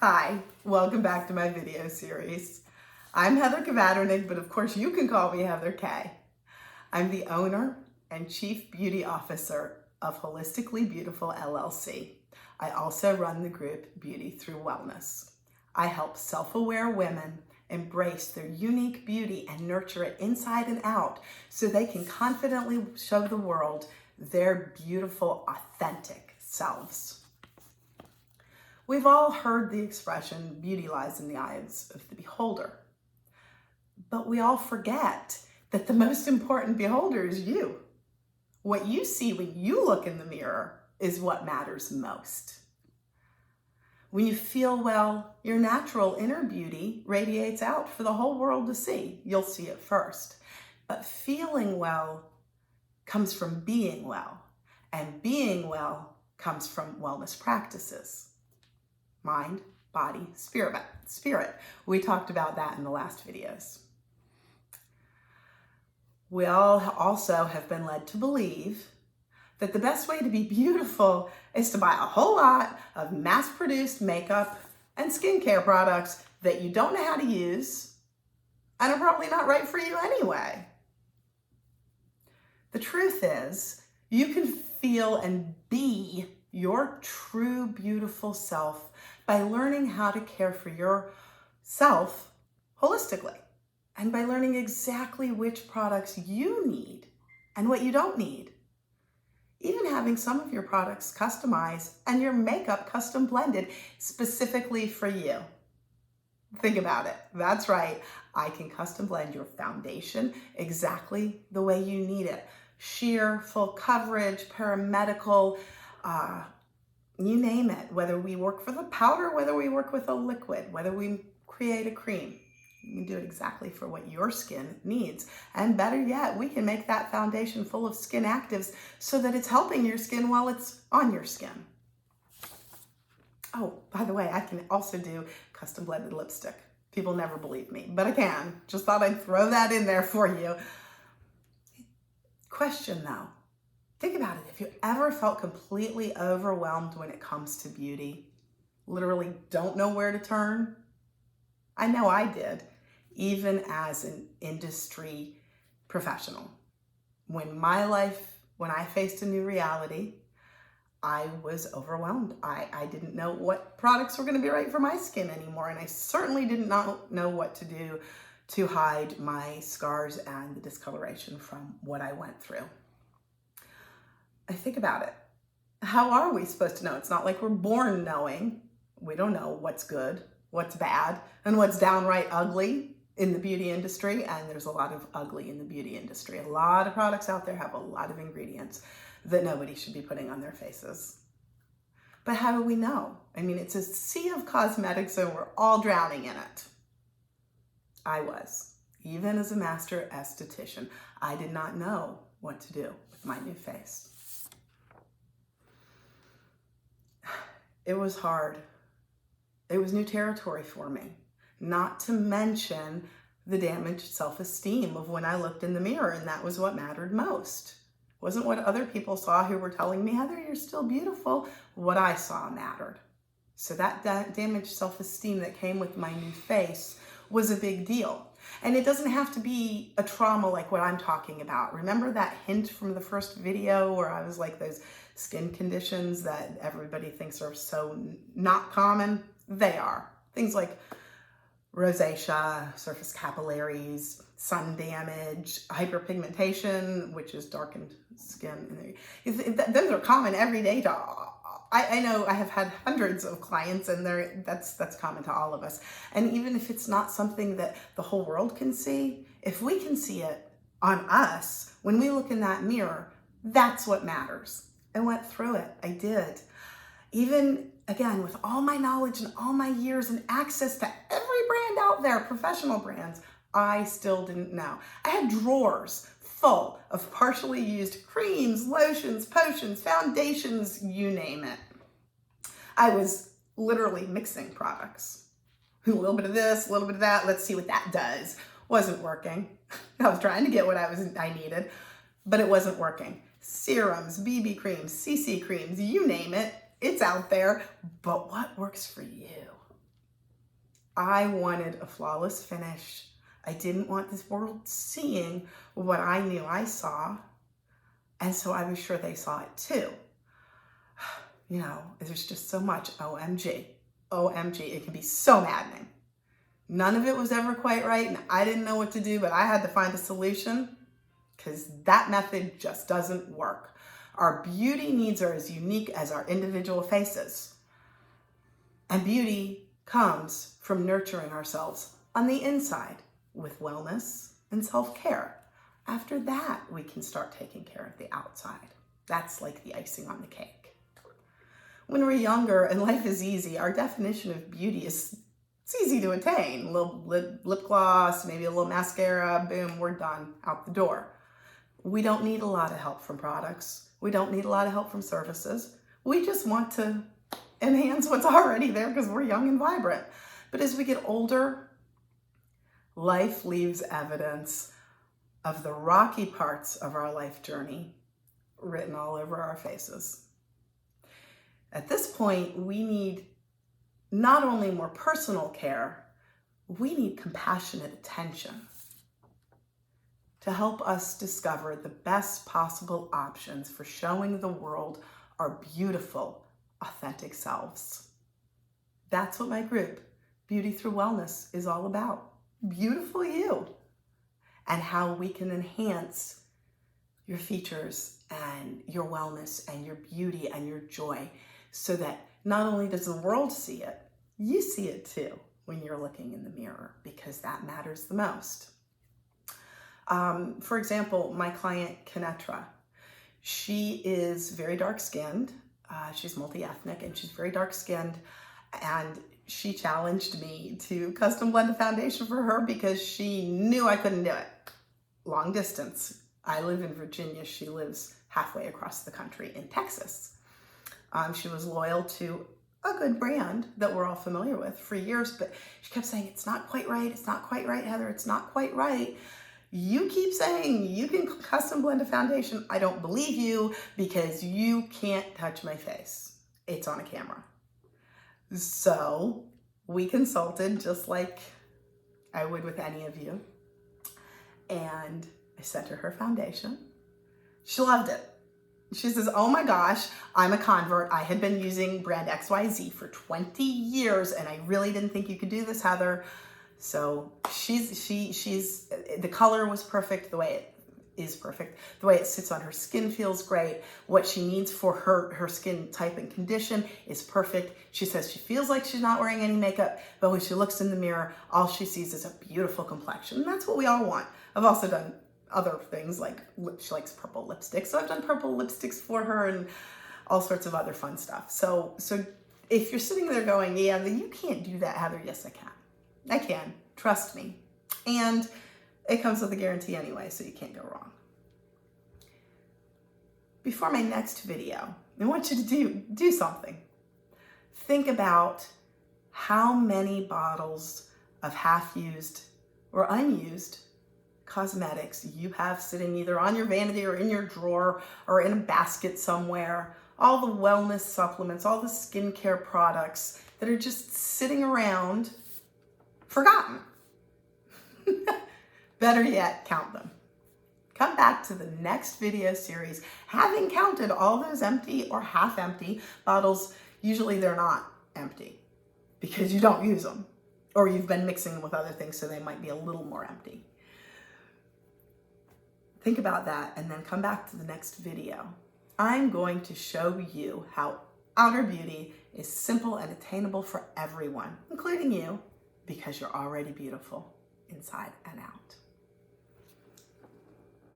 Hi, welcome back to my video series. I'm Heather Kvadernig, but of course you can call me Heather K. I'm the owner and Chief Beauty Officer of Holistically Beautiful LLC. I also run the group Beauty Through Wellness. I help self-aware women embrace their unique beauty and nurture it inside and out so they can confidently show the world their beautiful, authentic selves. We've all heard the expression, beauty lies in the eyes of the beholder. But we all forget that the most important beholder is you. What you see when you look in the mirror is what matters most. When you feel well, your natural inner beauty radiates out for the whole world to see. You'll see it first. But feeling well comes from being well, and being well comes from wellness practices. Mind, body, spirit. We talked about that in the last videos. We all also have been led to believe that the best way to be beautiful is to buy a whole lot of mass-produced makeup and skincare products that you don't know how to use and are probably not right for you anyway. The truth is, you can feel and be your true beautiful self by learning how to care for yourself holistically and by learning exactly which products you need and what you don't need. Even having some of your products customized and your makeup custom blended specifically for you. Think about it. That's right. I can custom blend your foundation exactly the way you need it. Sheer, full coverage, paramedical, you name it, whether we work with a powder, whether we work with a liquid, whether we create a cream. You can do it exactly for what your skin needs. And better yet, we can make that foundation full of skin actives so that it's helping your skin while it's on your skin. Oh, by the way, I can also do custom blended lipstick. People never believe me, but I can. Just thought I'd throw that in there for you. Question though. Think about it. If you ever felt completely overwhelmed when it comes to beauty, literally don't know where to turn, I know I did, even as an industry professional. When I faced a new reality, I was overwhelmed. I didn't know what products were going to be right for my skin anymore, and I certainly did not know what to do to hide my scars and the discoloration from what I went through. I think about it. How are we supposed to know? It's not like we're born knowing. We don't know what's good, what's bad, and what's downright ugly in the beauty industry. And there's a lot of ugly in the beauty industry. A lot of products out there have a lot of ingredients that nobody should be putting on their faces. But how do we know? I mean, it's a sea of cosmetics and we're all drowning in it. I was. Even as a master esthetician, I did not know what to do with my new face. It was hard. It was new territory for me, not to mention the damaged self-esteem of when I looked in the mirror, and that was what mattered most. It wasn't what other people saw who were telling me, Heather, you're still beautiful. What I saw mattered. So that damaged self-esteem that came with my new face was a big deal. And it doesn't have to be a trauma like what I'm talking about. Remember that hint from the first video where I was like those skin conditions that everybody thinks are so not common? They are. Things like rosacea, surface capillaries, sun damage, hyperpigmentation, which is darkened skin. Those are common every day to I know I have had hundreds of clients and that's common to all of us. And even if it's not something that the whole world can see, if we can see it on us, when we look in that mirror, that's what matters. I went through it. I did. Even, again, with all my knowledge and all my years and access to every brand out there, professional brands, I still didn't know. I had drawers full of partially used creams, lotions, potions, foundations, you name it. I was literally mixing products. A little bit of this, a little bit of that, let's see what that does. Wasn't working. I was trying to get what I needed, but it wasn't working. Serums, BB creams, CC creams, you name it, it's out there. But what works for you? I wanted a flawless finish. I didn't want this world seeing what I knew I saw. And so I was sure they saw it too. You know, there's just so much OMG. OMG, it can be so maddening. None of it was ever quite right, and I didn't know what to do, but I had to find a solution because that method just doesn't work. Our beauty needs are as unique as our individual faces. And beauty comes from nurturing ourselves on the inside with wellness and self-care. After that, we can start taking care of the outside. That's like the icing on the cake. When we're younger and life is easy, our definition of beauty is it's easy to attain. A little lip gloss, maybe a little mascara, boom, we're done, out the door. We don't need a lot of help from products. We don't need a lot of help from services. We just want to enhance what's already there because we're young and vibrant. But as we get older, life leaves evidence of the rocky parts of our life journey written all over our faces. At this point, we need not only more personal care, we need compassionate attention to help us discover the best possible options for showing the world our beautiful, authentic selves. That's what my group, Beauty Through Wellness, is all about. Beautiful you, and how we can enhance your features and your wellness and your beauty and your joy so that not only does the world see it, you see it too when you're looking in the mirror, because that matters the most. For example, my client, Kinetra, she is very dark-skinned. She's multi-ethnic and she's very dark-skinned. And she challenged me to custom blend a foundation for her because she knew I couldn't do it. Long distance. I live in Virginia. She lives halfway across the country in Texas. She was loyal to a good brand that we're all familiar with for years, but she kept saying, it's not quite right. It's not quite right, Heather. It's not quite right. You keep saying you can custom blend a foundation. I don't believe you because you can't touch my face. It's on a camera. So we consulted just like I would with any of you. And I sent her foundation. She loved it. She says, oh my gosh, I'm a convert. I had been using brand XYZ for 20 years and I really didn't think you could do this, Heather. So the color was perfect, the way it is perfect. The way it sits on her skin feels great. What she needs for her skin type and condition is perfect. She says she feels like she's not wearing any makeup, but when she looks in the mirror, all she sees is a beautiful complexion. And that's what we all want. I've also done other things like she likes purple lipsticks. So I've done purple lipsticks for her and all sorts of other fun stuff. So if you're sitting there going, yeah, you can't do that, Heather, yes, I can. I can, trust me. And it comes with a guarantee anyway, so you can't go wrong. Before my next video, I want you to do something. Think about how many bottles of half-used or unused cosmetics you have sitting either on your vanity or in your drawer or in a basket somewhere. All the wellness supplements, all the skincare products that are just sitting around forgotten. Better yet, count them. Come back to the next video series having counted all those empty or half empty bottles. Usually they're not empty because you don't use them, or you've been mixing them with other things so they might be a little more empty. Think about that and then come back to the next video. I'm going to show you how outer beauty is simple and attainable for everyone, including you, because you're already beautiful inside and out.